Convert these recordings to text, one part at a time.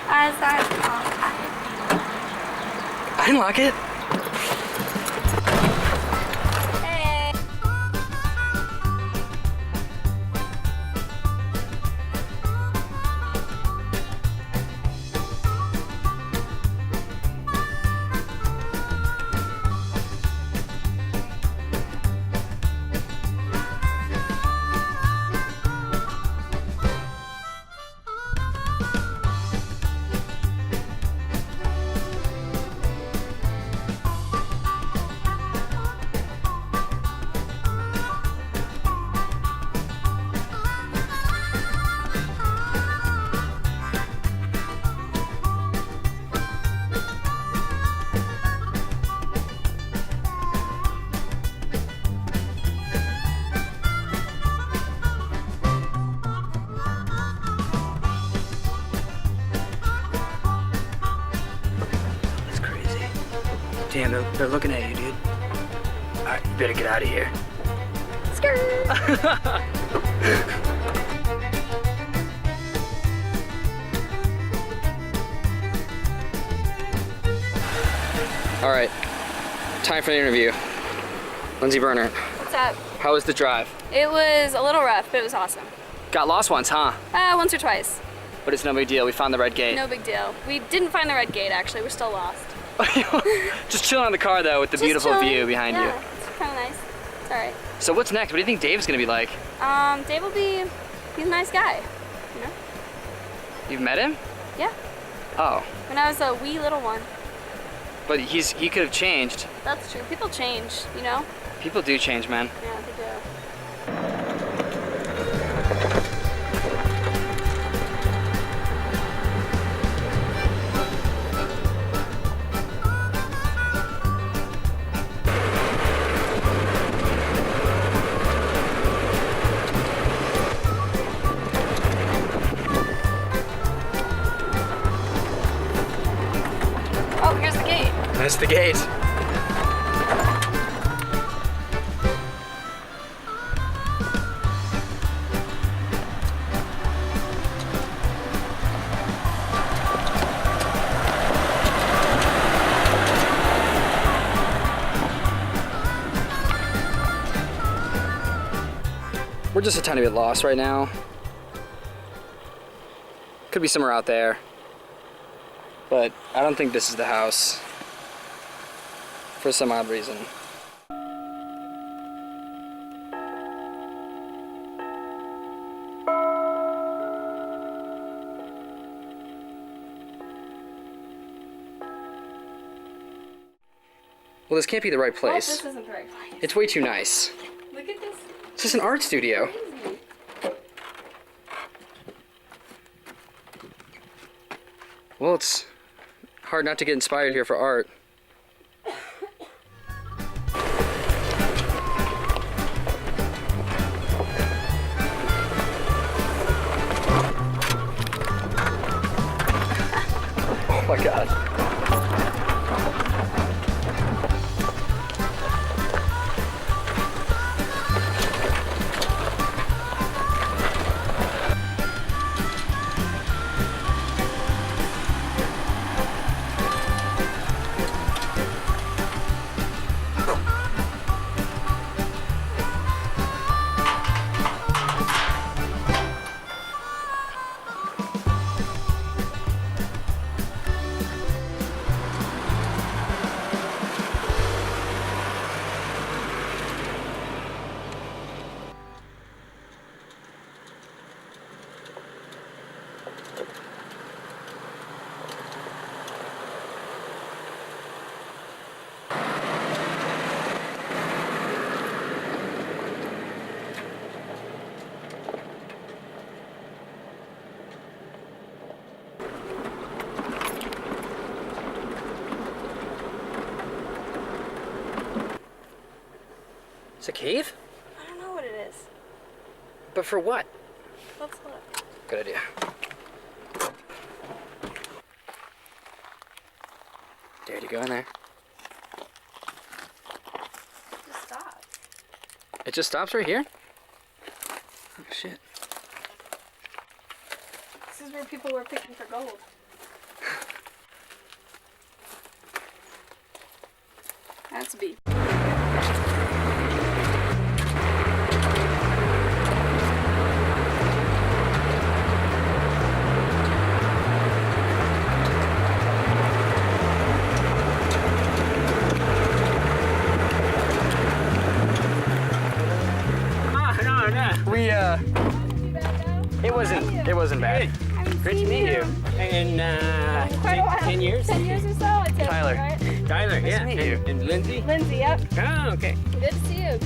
I didn't lock it. Hey. That's crazy. Damn, they're looking at you, dude. All right, you better get out of here. Skirt. All right, time for the interview. Lindsay Bernert, What's up? how was the drive? It was a little rough, but it was awesome. Got lost once, huh? Once or twice. But it's no big deal. We found the red gate. No big deal. We didn't find the red gate, actually. We're still lost. Just chilling on the car though, with the Just beautiful chilling. view behind yeah, you. It's kind of nice. It's all right. So what's next? What do you think Dave's gonna be like? Dave will be, he's a nice guy, you know? You've met him? Yeah. Oh, When I was a wee little one. but he could have changed. That's true. People change, you know? People do change, man. Yeah, they do. Oh, here's the gate. That's the gate. We're just a tiny bit lost right now. Could be somewhere out there. But I don't think this is the house. For some odd reason. Well, this can't be the right Well, place. this isn't the right place. It's way too nice. Look at this. It's just an art studio. Crazy. Well, it's hard not to get inspired here for art. Oh my God. It's a cave? I don't know what it is. But for what? Let's look. Good idea. Dare to go in there. Just stop. It just stops right here? Oh shit. This is where people were picking for gold. That's a B. It wasn't bad. Great to meet you. In 10 years? 10 years or so, I'd say. Tyler. Right? Tyler, Nice yeah. to meet you. And Lindsay? Lindsay, yep. Oh, okay. Good to see you.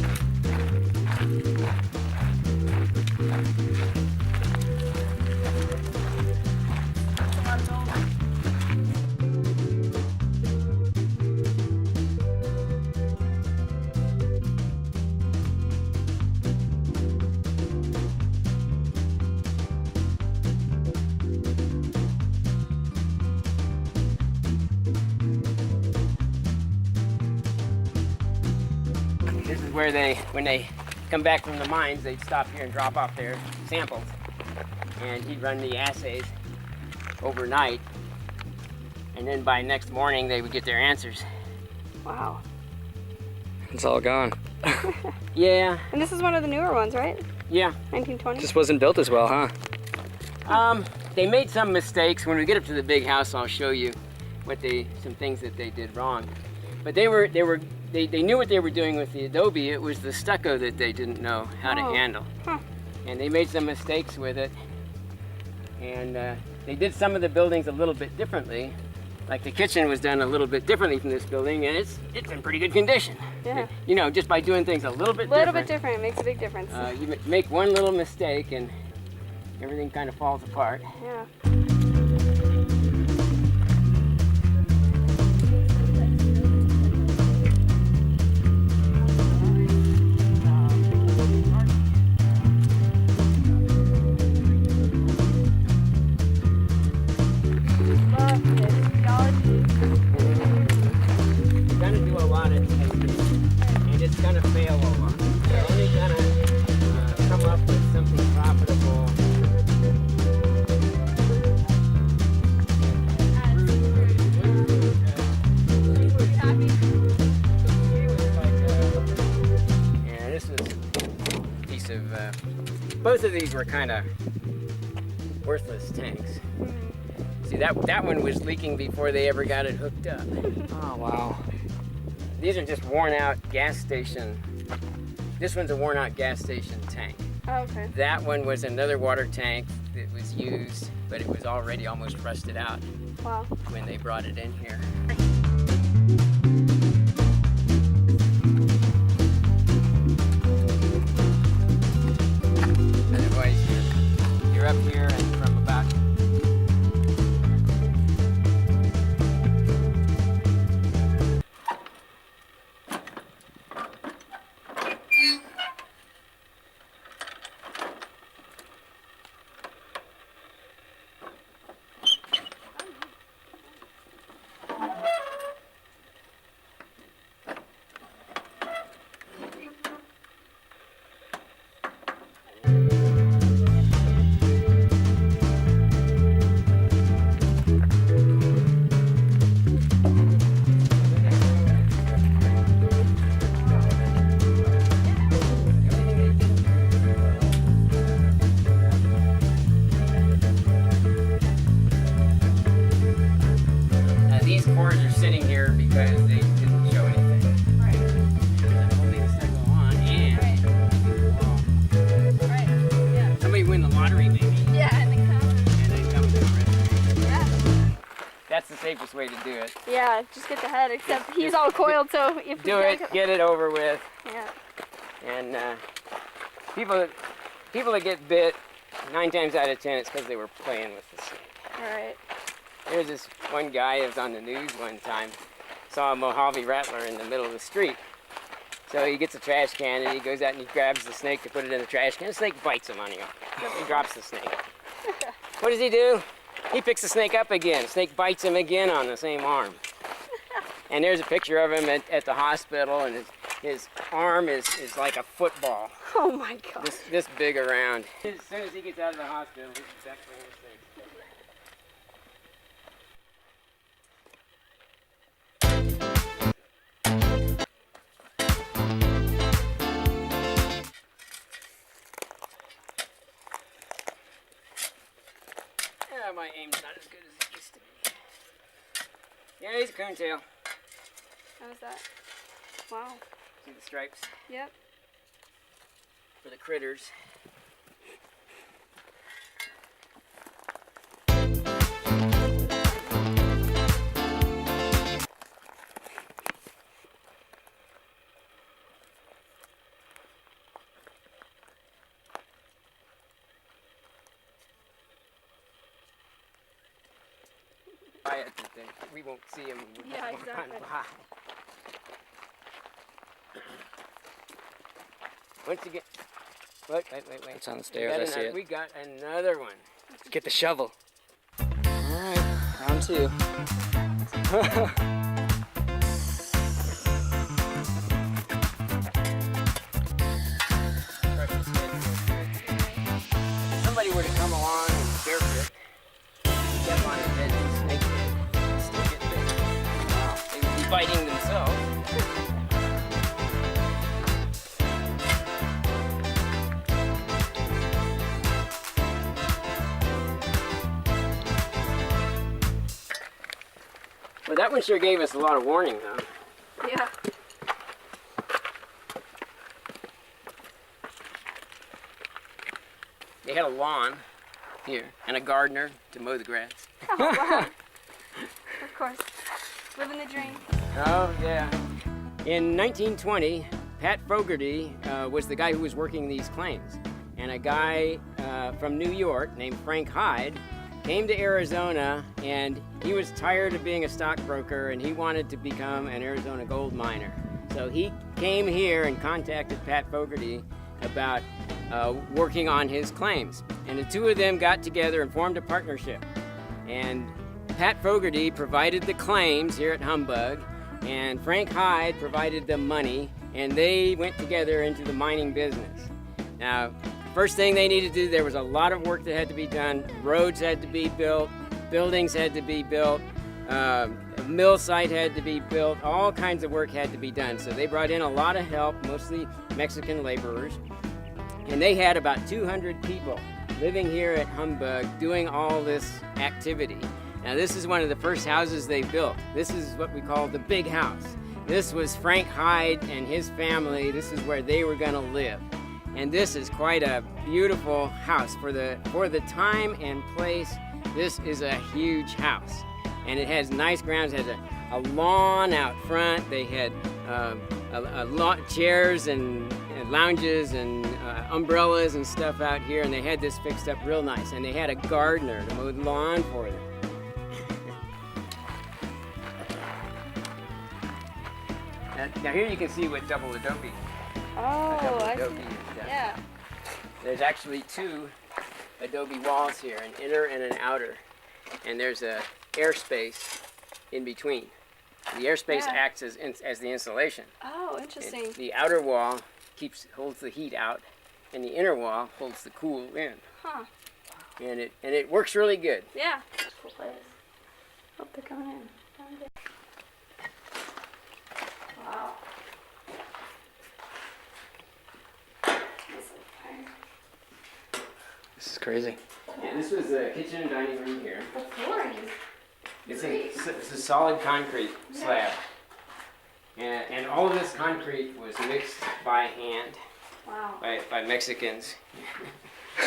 This is where when they come back from the mines, they'd stop here and drop off their samples. And he'd run the assays overnight. And then by next morning, they would get their answers. Wow. It's all gone. Yeah, And this is one of the newer ones, right? yeah. 1920? Just wasn't built as well, huh? They made some mistakes. When we get up to the big house, I'll show you some things that they did wrong. But they knew what they were doing with the adobe. It was the stucco that they didn't know how to handle. Huh. And they made some mistakes with it. And they did some of the buildings a little bit differently. Like the kitchen was done a little bit differently from this building, and it's in pretty good condition. Yeah. You know, just by doing things a little bit A little bit different. It makes a big difference. You make one little mistake and everything kind of falls apart. Yeah. Gonna do a lot of testing, and it's gonna fail a lot. They're only gonna come up with something profitable. Yeah, this was a piece of. Both of these were kind of worthless tanks. See, that one was leaking before they ever got it hooked up. Oh, wow. These are just worn out gas station. This one's a worn out gas station tank. Oh, okay. That one was another water tank that was used, but it was already almost rusted out Wow. when they brought it in here. Otherwise, you're up here and from about these cores are sitting here because they didn't show anything. Right. I'm holding this thing on and Right. Yeah. somebody win the lottery maybe Yeah, and then come. and then come to the rescue. Yeah. That's the safest way to do it. Yeah, just get the head, except he's all coiled, so if Do it, get it over with, Yeah. and people that get bit, 9 times out of 10 it's because they were playing with the snake. Alright. There's this one guy that was on the news one time, saw a Mojave rattler in the middle of the street. So he gets a trash can and he goes out and he grabs the snake to put it in the trash can. The snake bites him on the arm. He drops the snake. What does he do? He picks the snake up again. Snake bites him again on the same arm. And there's a picture of him at the hospital, and his arm is like a football. Oh my god. This big around. As soon as he gets out of the hospital, he's exactly the same. Yeah, my aim's not as good as it used to be. Yeah, he's a coontail. How's that? Wow. See the stripes? Yep. For the critters. Quiet, then we won't see him. Yeah, exactly. Once you get, wait. It's on the stairs, I see it. We got another one. Get the shovel. Alright, round 2. Somebody were to come along and barefoot, step on his head and snake it, stick it there. Wow, they would be biting themselves. Well, that one sure gave us a lot of warning, though. Yeah. They had a lawn here and a gardener to mow the grass. Oh, wow. Of course. Living the dream. Oh, yeah. In 1920, Pat Fogarty was the guy who was working these claims. And a guy from New York named Frank Hyde came to Arizona, and he was tired of being a stockbroker and he wanted to become an Arizona gold miner. So he came here and contacted Pat Fogarty about working on his claims. And the two of them got together and formed a partnership. And Pat Fogarty provided the claims here at Humbug, and Frank Hyde provided the money, and they went together into the mining business. Now, first thing they needed to do, there was a lot of work that had to be done. Roads had to be built, buildings had to be built, a mill site had to be built, all kinds of work had to be done. So they brought in a lot of help, mostly Mexican laborers. And they had about 200 people living here at Humbug doing all this activity. Now this is one of the first houses they built. This is what we call the big house. This was Frank Hyde and his family. This is where they were going to live. And this is quite a beautiful house. For the time and place, this is a huge house. And it has nice grounds. It has a lawn out front. They had a lot of chairs and lounges and umbrellas and stuff out here, and they had this fixed up real nice. And they had a gardener to mow the lawn for them. Now here you can see what double adobe. Oh, I Adobe see. is done. Yeah. There's actually 2 adobe walls here, an inner and an outer, and there's a airspace in between. The airspace acts as the insulation. Oh, interesting. The outer wall holds the heat out, and the inner wall holds the cool in. Huh. And it works really good. Yeah. Cool place. Hope they're coming in. Wow. This is crazy. Yeah, this was the kitchen and dining room here. The flooring is It's a solid concrete slab. And all of this concrete was mixed by hand. wow. By Mexicans.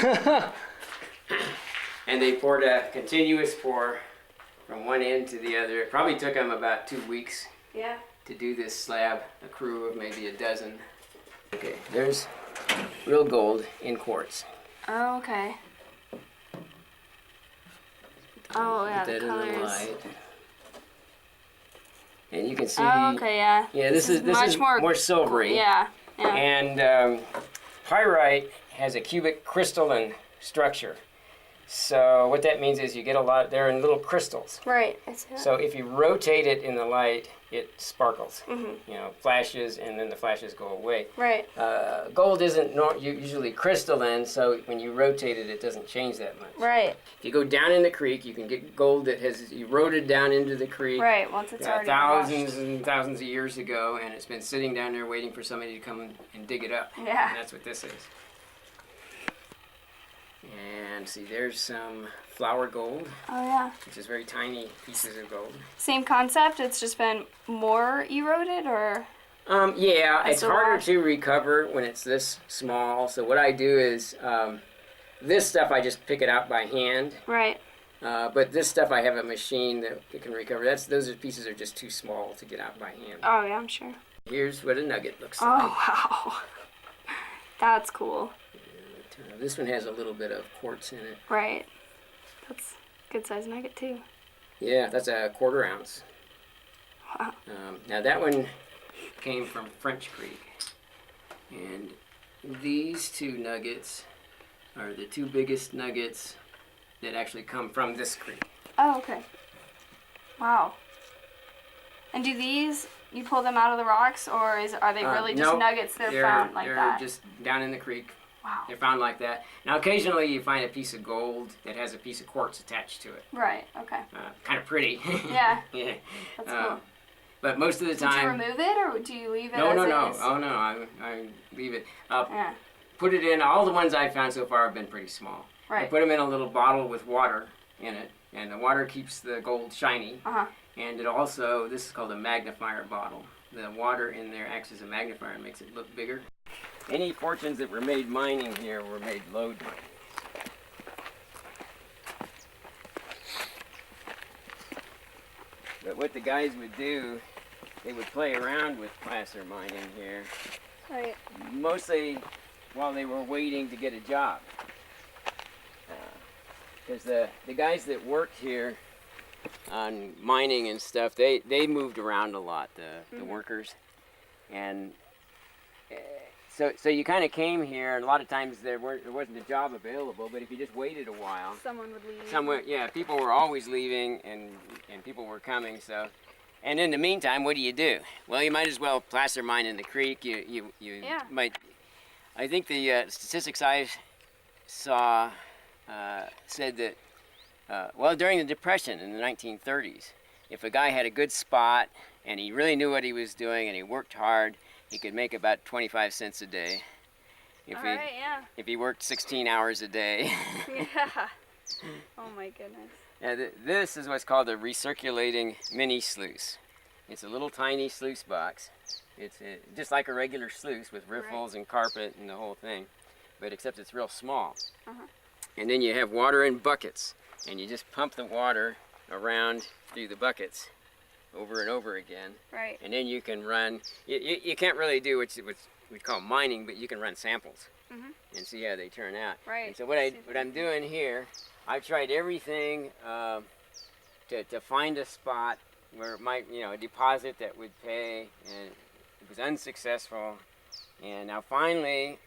And they poured a continuous pour from one end to the other. It probably took them about 2 weeks Yeah. to do this slab, a crew of maybe a dozen. Okay, there's real gold in quartz. Oh, okay. Oh, yeah, Put that the in the colors. light. And you can see, Oh, okay, yeah. yeah, this is much more silvery. Yeah, yeah. And pyrite has a cubic crystalline structure. So what that means is you get they're in little crystals. Right, I see that. So if you rotate it in the light, it sparkles. Mm-hmm. You know, flashes, and then the flashes go away. Right. Gold isn't usually crystalline, so when you rotate it, it doesn't change that much. Right. If you go down in the creek, you can get gold that has eroded down into the creek. Right, once it's already thousands washed. and thousands of years ago, and it's been sitting down there waiting for somebody to come and dig it up. Yeah. And that's what this is. And see, there's some flour gold, Oh yeah. which is very tiny pieces of gold. Same concept. It's just been more eroded, or Yeah, That's it's a harder lot. to recover when it's this small. So what I do is, this stuff I just pick it out by hand. right. But this stuff I have a machine that can recover. Those pieces are just too small to get out by hand. Oh yeah, I'm sure. Here's what a nugget looks Oh like. wow. That's cool. This one has a little bit of quartz in it. Right. That's a good size nugget too. Yeah, that's a 1/4 ounce. Wow. Now that one came from French Creek. And these 2 nuggets are the 2 biggest nuggets that actually come from this creek. Oh, okay. Wow. And do these, you pull them out of the rocks, or are they really just Nope, nuggets that are found like they're that? just down in the creek. Wow. They're found like that. Now occasionally you find a piece of gold that has a piece of quartz attached to it. Right, okay. Kind of pretty. Yeah. Yeah. That's cool. But most of the Did you time... remove it, or do you leave it No, as no, is? no. Oh, no. I leave it. Yeah. Put it in. All the ones I've found so far have been pretty small. I Right. put them in a little bottle with water in it, and the water keeps the gold shiny. Uh-huh. And it also, this is called a magnifier bottle. The water in there acts as a magnifier and makes it look bigger. Any fortunes that were made mining here were made lode mining. But what the guys would do, they would play around with placer mining here, Right. mostly while they were waiting to get a job. Because the guys that worked here on mining and stuff, they moved around a lot, the workers. And so you kind of came here, and a lot of times there wasn't a job available, but if you just waited a while, Someone would leave. people were always leaving, and people were coming. So, and in the meantime, what do? Well, you might as well placer mine in the creek. You Yeah. might. I think the statistics I saw said that during the Depression in the 1930s, if a guy had a good spot and he really knew what he was doing and he worked hard, he could make about 25 cents a day. Alright, yeah. If he worked 16 hours a day. Yeah. Oh my goodness. Now, this is what's called a recirculating mini sluice. It's a little tiny sluice box. It's just like a regular sluice with riffles and carpet and the whole thing, but except it's real small. Uh-huh. And then you have water in buckets, and you just pump the water around through the buckets over and over again. Right. And then you can run, you can't really do what we call mining, but you can run samples and see how they turn out. Right. And so what I'm doing here, I've tried everything to find a spot where it might, a deposit that would pay, and it was unsuccessful. And now finally,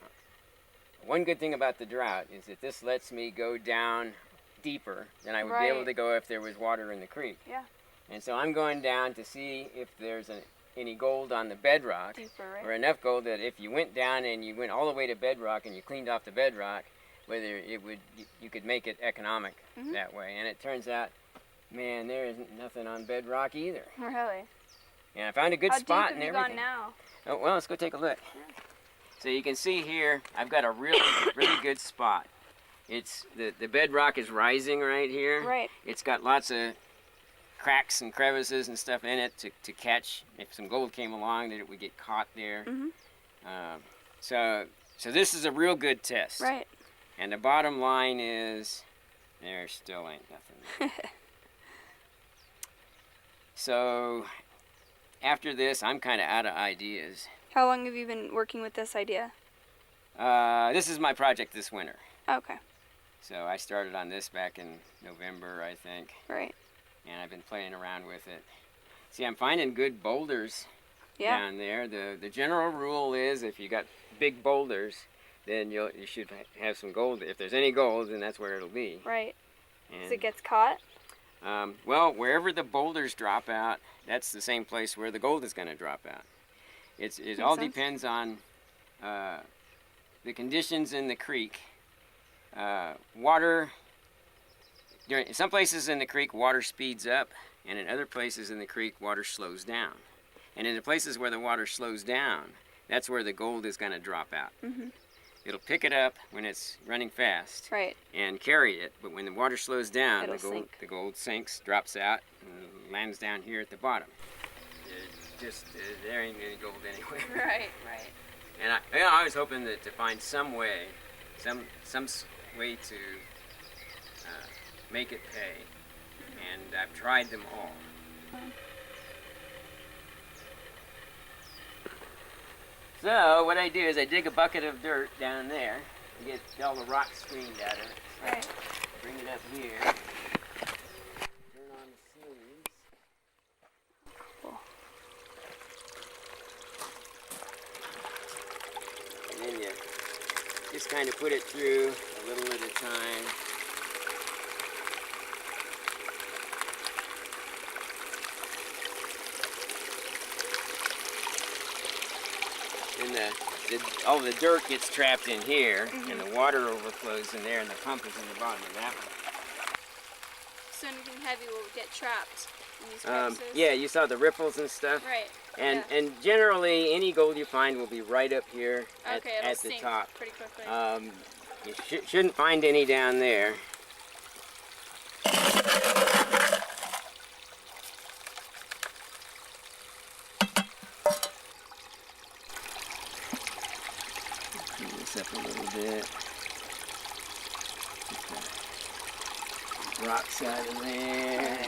one good thing about the drought is that this lets me go down deeper than I would be able to go if there was water in the creek. Yeah. And so I'm going down to see if there's any gold on the bedrock, Deeper, right? or enough gold that if you went down and you went all the way to bedrock and you cleaned off the bedrock, whether you could make it economic that way. And it turns out, man, there isn't nothing on bedrock either. Really? And I found a good How spot deep and have you everything. gone now? Oh, well, let's go take a look. Yeah. So you can see here, I've got a really, really good spot. It's the bedrock is rising right here. Right. It's got lots of cracks and crevices and stuff in it to catch if some gold came along, that it would get caught there. So this is a real good test. Right. And the bottom line is, there still ain't nothing. So after this, I'm kind of out of ideas. How long have you been working with this idea? This is my project this winter. Okay. So I started on this back in November, I think. Right. And I've been playing around with it. See, I'm finding good boulders down there. The general rule is if you got big boulders, then you should have some gold. If there's any gold, then that's where it'll be. Right. And, As it gets caught? well, wherever the boulders drop out, that's the same place where the gold is going to drop out. It all depends on the conditions in the creek. Water, in some places in the creek, water speeds up, and in other places in the creek, water slows down. And in the places where the water slows down, that's where the gold is going to drop out. it'll pick it up when it's running fast Right. and carry it. But when the water slows down, It'll the gold, sink. the gold sinks, drops out, and lands down here at the bottom. There ain't any gold anywhere. Right, right. And I was hoping that to find some way, some way to make it pay. And I've tried them all. So what I do is I dig a bucket of dirt down there, get all the rocks screened out of it. Right. Bring it up here. Turn on the sleeves. Cool. And then you just kind of put it through a little at a time. And all the dirt gets trapped in here, and the water overflows in there, and the pump is in the bottom of that one. So anything heavy will get trapped in these crevices? Yeah, you saw the ripples and stuff. Right. And yeah. and generally, any gold you find will be right up here Okay, it'll at the sink top. pretty quickly. You shouldn't find any down there. Clean this up a little bit. Get the rocks out of there.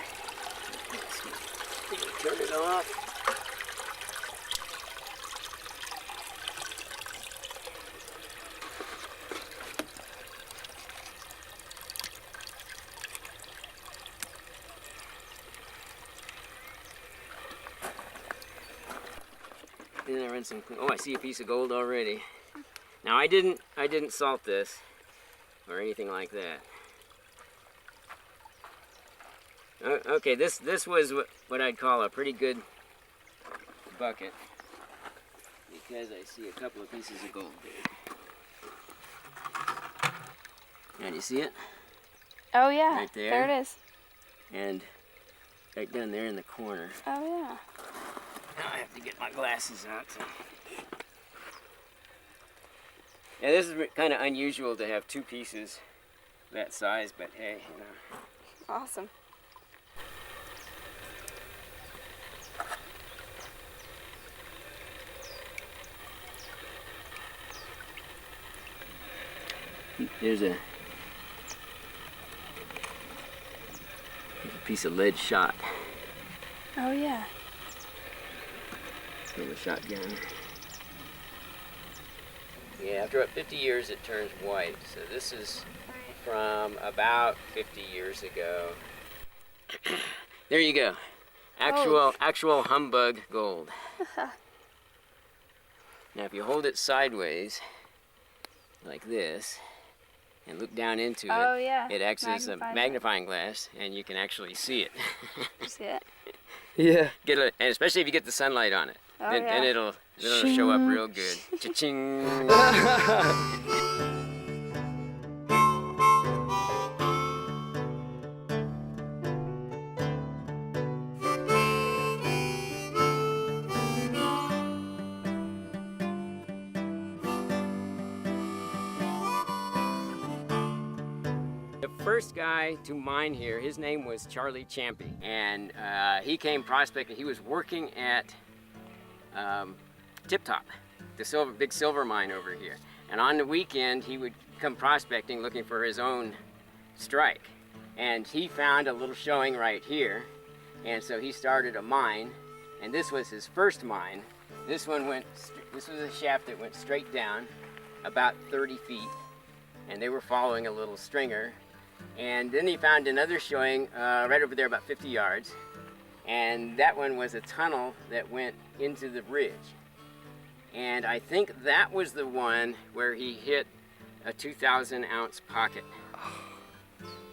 Turn it off. Then I run some. Oh, I see a piece of gold already. Now I didn't salt this or anything like that. Okay, this was what I'd call a pretty good bucket because I see a couple of pieces of gold there. Now do you see it? Oh yeah, Right there. there it is. And right down there in the corner. Oh yeah. Now I have to get my glasses out. Yeah, this is kind of unusual to have two pieces that size, but hey, you know. Awesome. There's a piece of lead shot. Oh yeah. From a shotgun. Yeah, after about 50 years it turns white. So this is from about 50 years ago. There you go. Actual Humbug gold. Now if you hold it sideways, like this, and look down into it, yeah. it acts as a magnifying glass, and you can actually see it. See it? Yeah. And especially if you get the sunlight on it, Oh, then yeah. it'll show up real good. Cha-ching! The first guy to mine here, his name was Charlie Champy, and he came prospecting. He was working at Tip Top, the big silver mine over here. And on the weekend, he would come prospecting looking for his own strike. And he found a little showing right here, and so he started a mine. And this was his first mine. This one this was a shaft that went straight down, about 30 feet, and they were following a little stringer. And then he found another showing right over there about 50 yards. And that one was a tunnel that went into the ridge. And I think that was the one where he hit a 2,000-ounce pocket.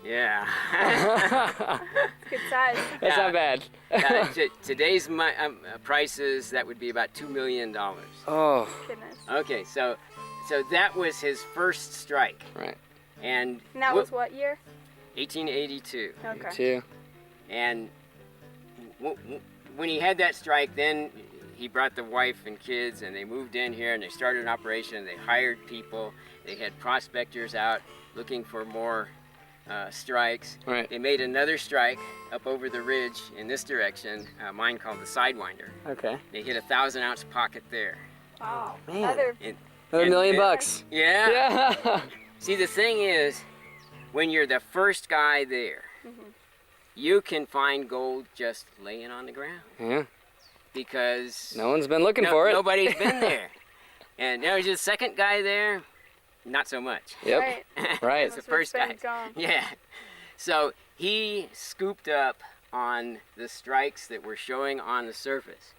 Yeah. Good size. That's not bad. Today's prices, that would be about $2 million. Oh. Goodness. Okay, so that was his first strike. Right. And that was what year? 1882. Okay. Two. And when he had that strike, then he brought the wife and kids, and they moved in here, and they started an operation. They hired people. They had prospectors out looking for more strikes. Right. They made another strike up over the ridge in this direction, a mine called the Sidewinder. Okay. They hit a 1,000-ounce pocket there. Wow. Man. Other And, Another $1 million and- bucks. Yeah. Yeah. See, the thing is, when you're the first guy there, you can find gold just laying on the ground Yeah. because No one's been looking for it. nobody's been there. And there was the second guy there, not so much. Yep. Right. Right. It's the first guy. Gone. Yeah. So he scooped up on the strikes that were showing on the surface.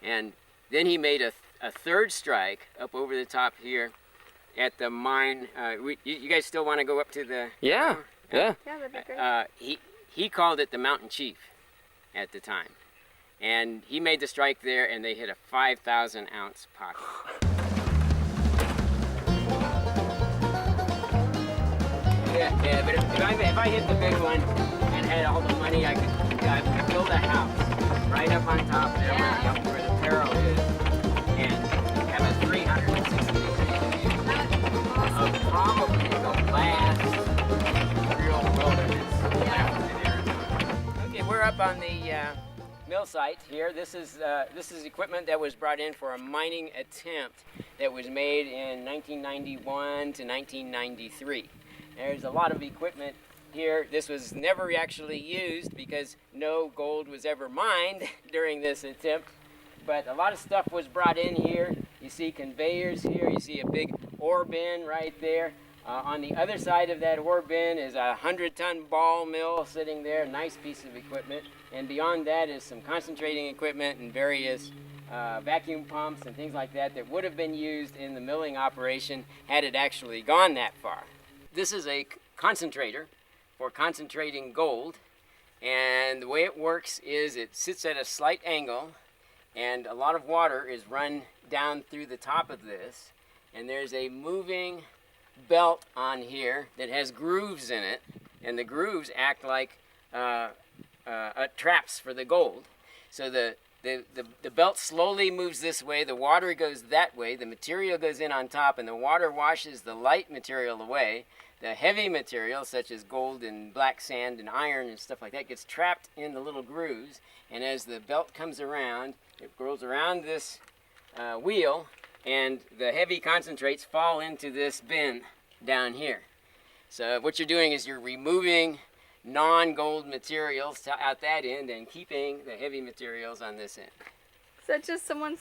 And then he made a third strike up over the top here at the mine. You guys still want to go up to the... Yeah. Yeah. Yeah, that'd be great. He called it the Mountain Chief at the time. And he made the strike there, and they hit a 5,000-ounce pocket. Yeah, but if I hit the big one and had all the money, I could build a house right up on top there where the Perro is, and have a 360-degree view of probably the last real wilderness left in Arizona. Okay, we're up on the mill site here. This is equipment that was brought in for a mining attempt that was made in 1991 to 1993. There's a lot of equipment here. This was never actually used because no gold was ever mined during this attempt. But a lot of stuff was brought in here. You see conveyors here. You see a big ore bin right there. On the other side of that ore bin is a 100-ton ball mill sitting there. Nice piece of equipment. And beyond that is some concentrating equipment and various vacuum pumps and things like that that would have been used in the milling operation had it actually gone that far. This is a concentrator for concentrating gold, and the way it works is it sits at a slight angle, and a lot of water is run down through the top of this, and there's a moving belt on here that has grooves in it, and the grooves act like traps for the gold. So the belt slowly moves this way, the water goes that way, the material goes in on top, and the water washes the light material away. The heavy material, such as gold and black sand and iron and stuff like that, gets trapped in the little grooves, and as the belt comes around, it goes around this wheel, and the heavy concentrates fall into this bin down here. So what you're doing is you're removing non-gold materials out that end and keeping the heavy materials on this end. Is that just someone's...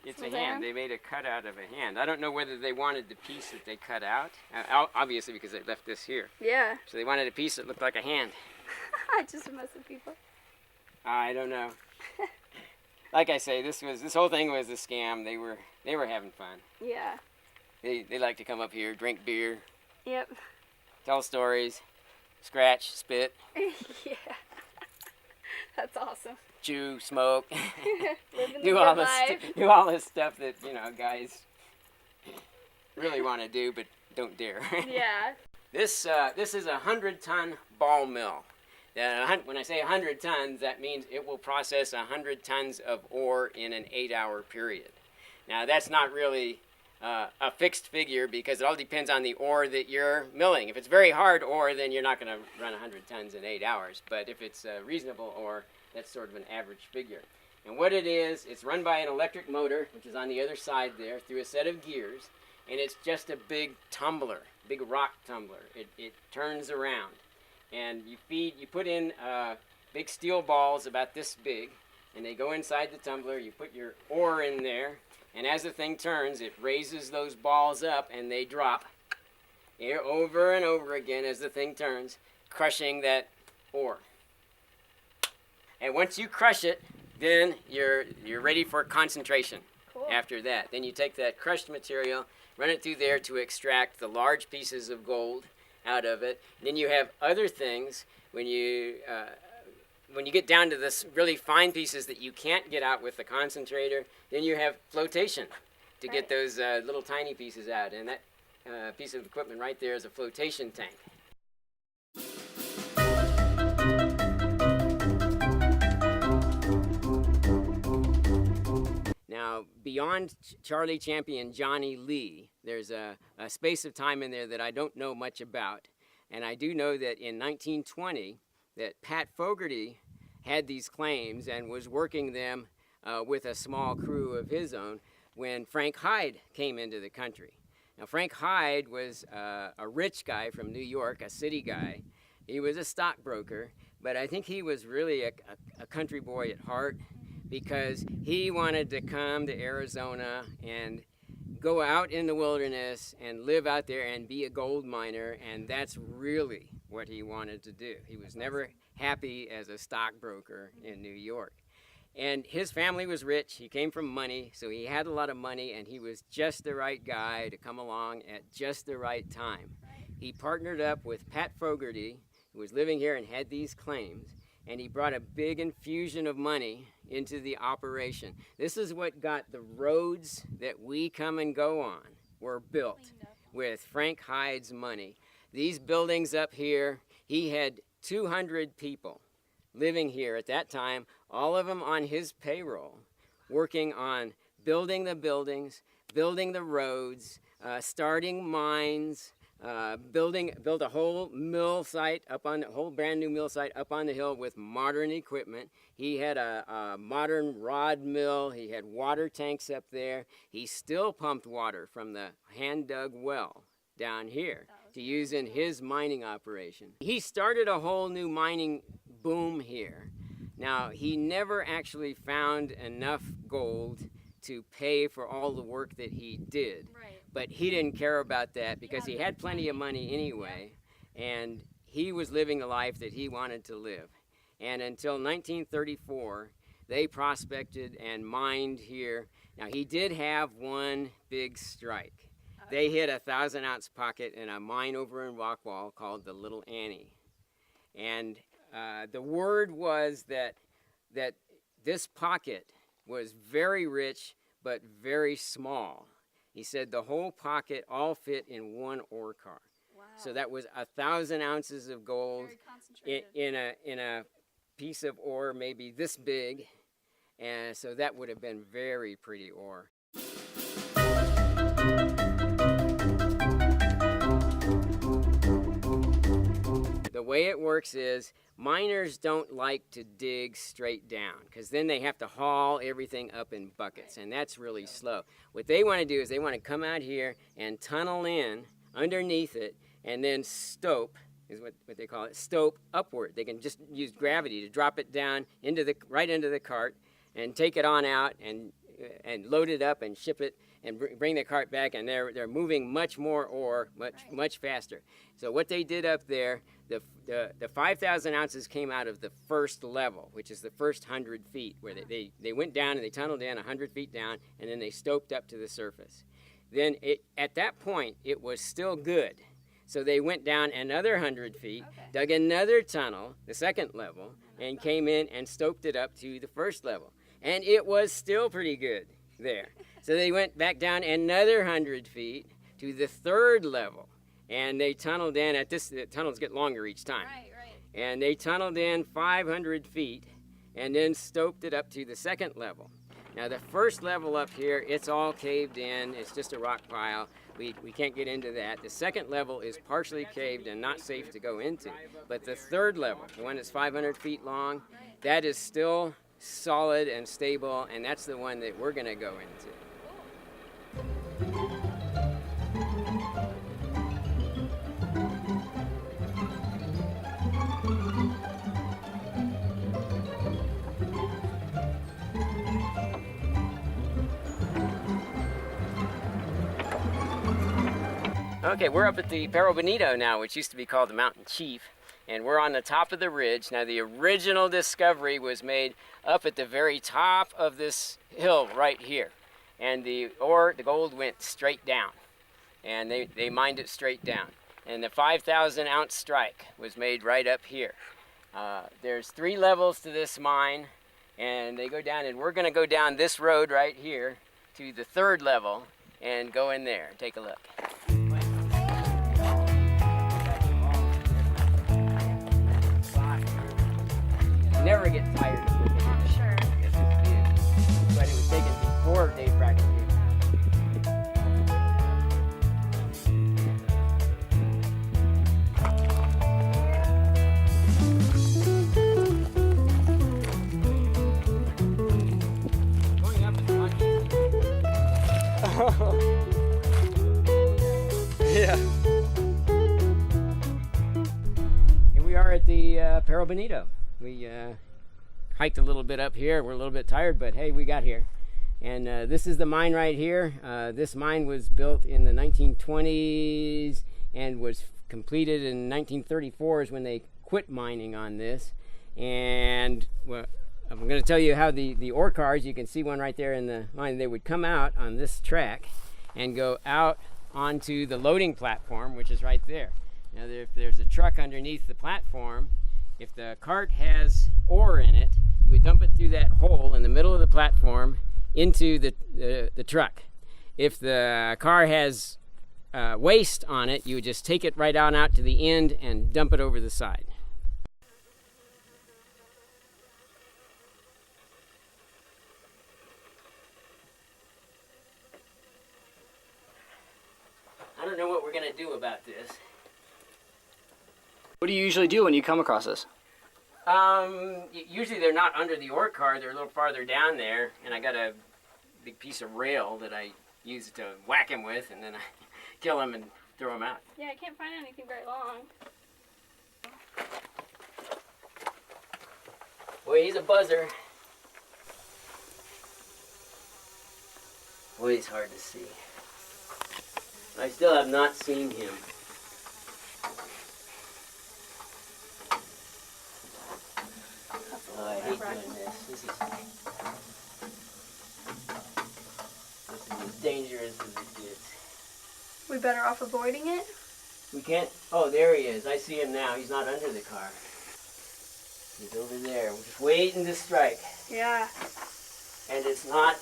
It's a hand. They made a cutout of a hand. I don't know whether they wanted the piece that they cut out, obviously because they left this here. Yeah. So they wanted a piece that looked like a hand. Just mess with people. I don't know. Like I say, this whole thing was a scam. They were having fun. Yeah. They like to come up here, drink beer, Yep. tell stories, scratch, spit, Yeah. That's awesome. chew, smoke, Living the do good all this stuff that guys really want to do but don't dare. Yeah. This is a 100-ton ball mill. When I say 100 tons, that means it will process 100 tons of ore in an 8-hour period. Now that's not really a fixed figure because it all depends on the ore that you're milling. If it's very hard ore, then you're not going to run 100 tons in 8 hours. But if it's reasonable ore, that's sort of an average figure. And what it is, it's run by an electric motor, which is on the other side there, through a set of gears. And it's just a big tumbler, big rock tumbler. It turns around. And you put in big steel balls about this big, and they go inside the tumbler. You put your ore in there, and as the thing turns, it raises those balls up, and they drop here over and over again as the thing turns, crushing that ore. And once you crush it, then you're ready for concentration. Cool. After that. Then you take that crushed material, run it through there to extract the large pieces of gold out of it. Then you have other things when you get down to this really fine pieces that you can't get out with the concentrator. Then you have flotation to get those little tiny pieces out, and that piece of equipment right there is a flotation tank. Now, beyond Charlie Champion Johnny Lee, there's a space of time in there that I don't know much about. And I do know that in 1920, that Pat Fogarty had these claims and was working them with a small crew of his own when Frank Hyde came into the country. Now, Frank Hyde was a rich guy from New York, a city guy. He was a stockbroker, but I think he was really a country boy at heart, because he wanted to come to Arizona and go out in the wilderness and live out there and be a gold miner, and that's really what he wanted to do. He was never happy as a stockbroker in New York. And his family was rich. He came from money, so he had a lot of money, and he was just the right guy to come along at just the right time. He partnered up with Pat Fogarty, who was living here and had these claims, and he brought a big infusion of money into the operation. This is what got the roads that we come and go on were built with Frank Hyde's money. These buildings up here, he had 200 people living here at that time, all of them on his payroll, working on building the buildings, building the roads, starting mines, built a whole mill site whole brand new mill site up on the hill with modern equipment. He had a modern rod mill. He had water tanks up there. He still pumped water from the hand dug well down here to use in his mining operation. He started a whole new mining boom here. Now, he never actually found enough gold to pay for all the work that he did. Right. But he didn't care about that because he had plenty of money anyway, and he was living the life that he wanted to live. And until 1934, they prospected and mined here. Now, he did have one big strike. They hit a 1,000-ounce pocket in a mine over in Rockwall called the Little Annie. And the word was that this pocket was very rich, but very small. He said the whole pocket all fit in one ore car. Wow. So that was 1,000 ounces of gold in a piece of ore maybe this big, and so that would have been very pretty ore. The way it works is miners don't like to dig straight down because then they have to haul everything up in buckets, and that's really slow. What they want to do is they want to come out here and tunnel in underneath it and then stope, is what they call it, stope upward. They can just use gravity to drop it down right into the cart and take it on out and load it up and ship it and bring the cart back, and they're moving much more ore much faster. So what they did up there, the 5,000 ounces came out of the first level, which is the first 100 feet, where they went down and they tunneled in 100 feet down, and then they stoped up to the surface. Then at that point, it was still good. So they went down another 100 feet, dug another tunnel, the second level, and came in and stoped it up to the first level. And it was still pretty good there. So they went back down another 100 feet to the third level. And they tunneled in the tunnels get longer each time. Right. And they tunneled in 500 feet and then stoped it up to the second level. Now the first level up here, it's all caved in. It's just a rock pile. We can't get into that. The second level is partially caved and not safe to go into. But the third level, the one that's 500 feet long, that is still solid and stable, and that's the one that we're going to go into. Okay, we're up at the Perro Bonito now, which used to be called the Mountain Chief, and we're on the top of the ridge. Now, the original discovery was made up at the very top of this hill right here, and the gold went straight down, and they mined it straight down. And the 5,000 ounce strike was made right up here. There's 3 levels to this mine, and they go down, and we're going to go down this road right here to the 3rd level and go in there and take a look. Never get tired of looking at it. Sure. This is huge. But it was taken before are at the Perro Bonito. We hiked a little bit up here. We're a little bit tired, but hey, we got here. And this is the mine right here. This mine was built in the 1920s and was completed in 1934 is when they quit mining on this. And well, I'm going to tell you how the ore cars, you can see one right there in the mine, they would come out on this track and go out onto the loading platform, which is right there. Now, if there's a truck underneath the platform, if the cart has ore in it, you would dump it through that hole in the middle of the platform into the truck. If the car has waste on it, you would just take it right on out to the end and dump it over the side. I don't know what we're going to do about this. What do you usually do when you come across this? Usually they're not under the ore car, they're a little farther down there, and I got a big piece of rail that I use to whack him with, and then I kill him and throw him out. Yeah, I can't find anything very long. Boy, he's a buzzer. Boy, he's hard to see. I still have not seen him. Oh, I hate doing this. This is as dangerous as it gets. We better off avoiding it? We can't. Oh, there he is. I see him now. He's not under the car. He's over there. We're just waiting to strike. Yeah. And it's not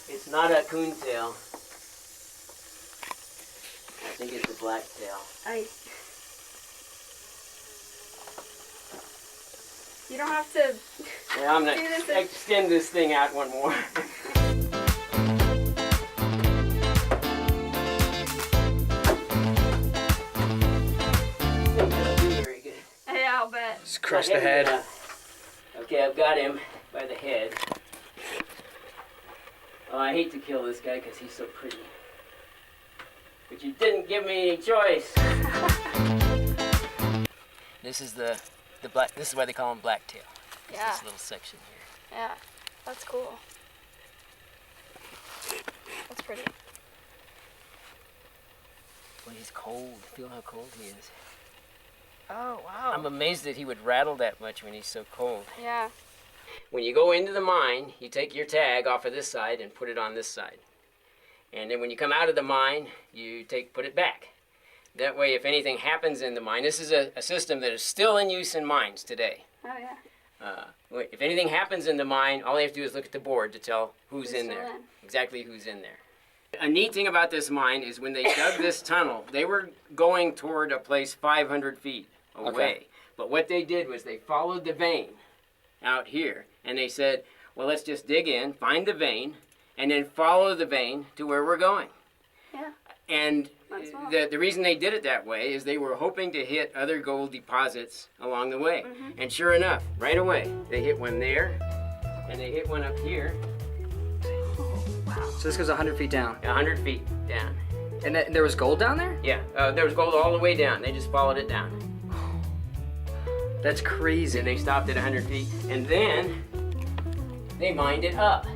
a coontail. I think it's a blacktail. You don't have to. Yeah, I'm gonna extend this thing out one more. Very good. Yeah, I'll bet. Just crush the head. Okay, I've got him by the head. Oh, I hate to kill this guy because he's so pretty. But you didn't give me any choice. This is the black. This is why they call him blacktail. Yeah. This little section here. Yeah, that's cool. That's pretty. Well, he's cold. Feel how cold he is. Oh, wow. I'm amazed that he would rattle that much when he's so cold. Yeah. When you go into the mine, you take your tag off of this side and put it on this side. And then when you come out of the mine, you put it back. That way, if anything happens in the mine, this is a system that is still in use in mines today. Oh, yeah. If anything happens in the mine, all you have to do is look at the board to tell who's in still there. in. Exactly who's in there. A neat thing about this mine is when they dug this tunnel, they were going toward a place 500 feet away. Okay. But what they did was they followed the vein out here, and they said, well, let's just dig in, find the vein, and then follow the vein to where we're going. Yeah. And Might as well. the reason they did it that way is they were hoping to hit other gold deposits along the way. Mm-hmm. And sure enough, right away, they hit one there, and they hit one up here, Oh, wow. So this goes 100 feet down. 100 feet down. And there was gold down there? Yeah, there was gold all the way down. They just followed it down. That's crazy. And they stopped at 100 feet, and then they mined it up.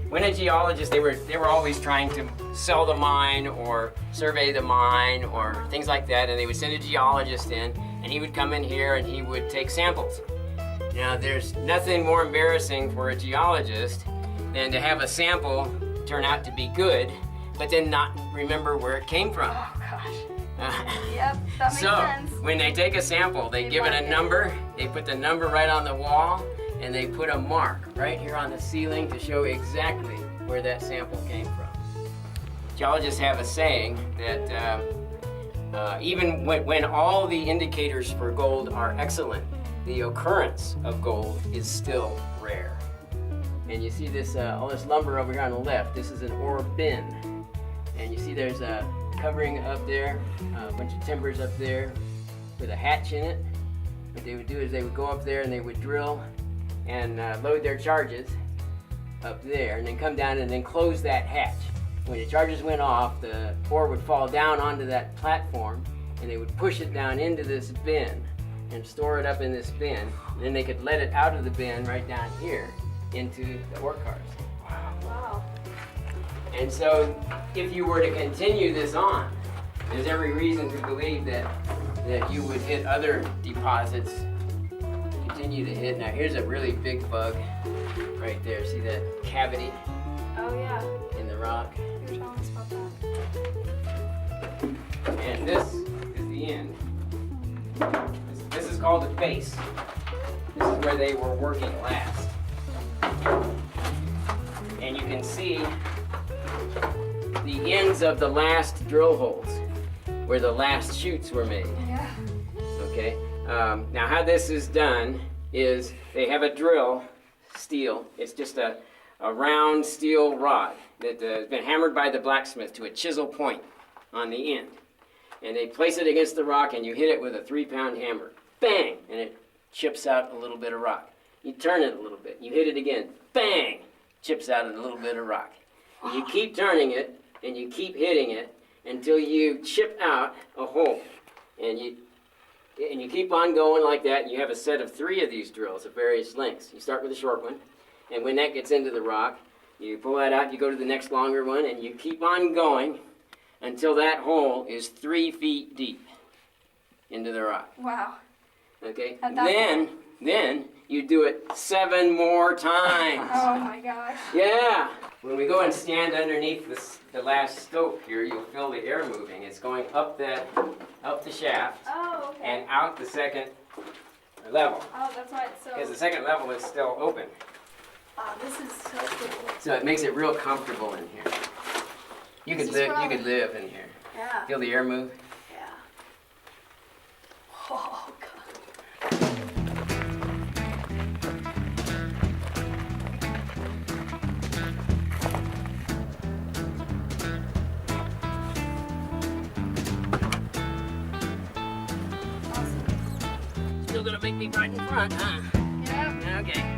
When a geologist, they were always trying to sell the mine or survey the mine or things like that, and they would send a geologist in, and he would come in here and he would take samples. Now, there's nothing more embarrassing for a geologist than to have a sample turn out to be good, but then not remember where it came from. Oh, gosh. Yep, that makes So, sense. when they take a sample, they give it a number, they put the number right on the wall, and they put a mark right here on the ceiling to show exactly where that sample came from. Geologists have a saying that even when all the indicators for gold are excellent, the occurrence of gold is still rare. And you see this all this lumber over here on the left. This is an ore bin. And you see there's a covering up there, a bunch of timbers up there with a hatch in it. What they would do is they would go up there and they would drill and load their charges up there and then come down and then close that hatch. when the charges went off, the ore would fall down onto that platform, and they would push it down into this bin and store it up in this bin. And then they could let it out of the bin right down here into the ore cars. Wow. And so if you were to continue this on, there's every reason to believe that you would hit other deposits, continue to hit. Now here's a really big bug right there. See that cavity Oh yeah. in the rock? You were telling us about that. And this is the end. This is called the face. This is where they were working last. And you can see the ends of the last drill holes where the last chutes were made. Yeah. Okay. Now how this is done is they have a drill, steel. It's just a round steel rod that has been hammered by the blacksmith to a chisel point on the end. And they place it against the rock and you hit it with a 3-pound hammer. Bang! And it chips out a little bit of rock. You turn it a little bit. You hit it again. Bang! Chips out a little bit of rock. And you keep turning it and you keep hitting it until you chip out a hole. And you keep on going like that, and you have a set of 3 of these drills of various lengths. You start with a short one, and when that gets into the rock, you pull that out, you go to the next longer one, and you keep on going until that hole is 3 feet deep into the rock. Wow. Okay? At that point. Then you do it 7 more times. Oh my gosh. Yeah. When we go and stand underneath the last stope here, you'll feel the air moving. It's going up the shaft Oh, okay. and out the second level. Oh, that's why it's so. Because the second level is still open. Wow, this is so cool. So it makes it real comfortable in here. You could live in here. Yeah. Feel the air move? Yeah. Oh god. Still gonna make me right in front, huh? Yep. Okay.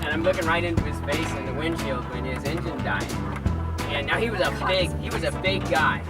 I'm looking right into his face in the windshield when his engine died. And now he was a big guy.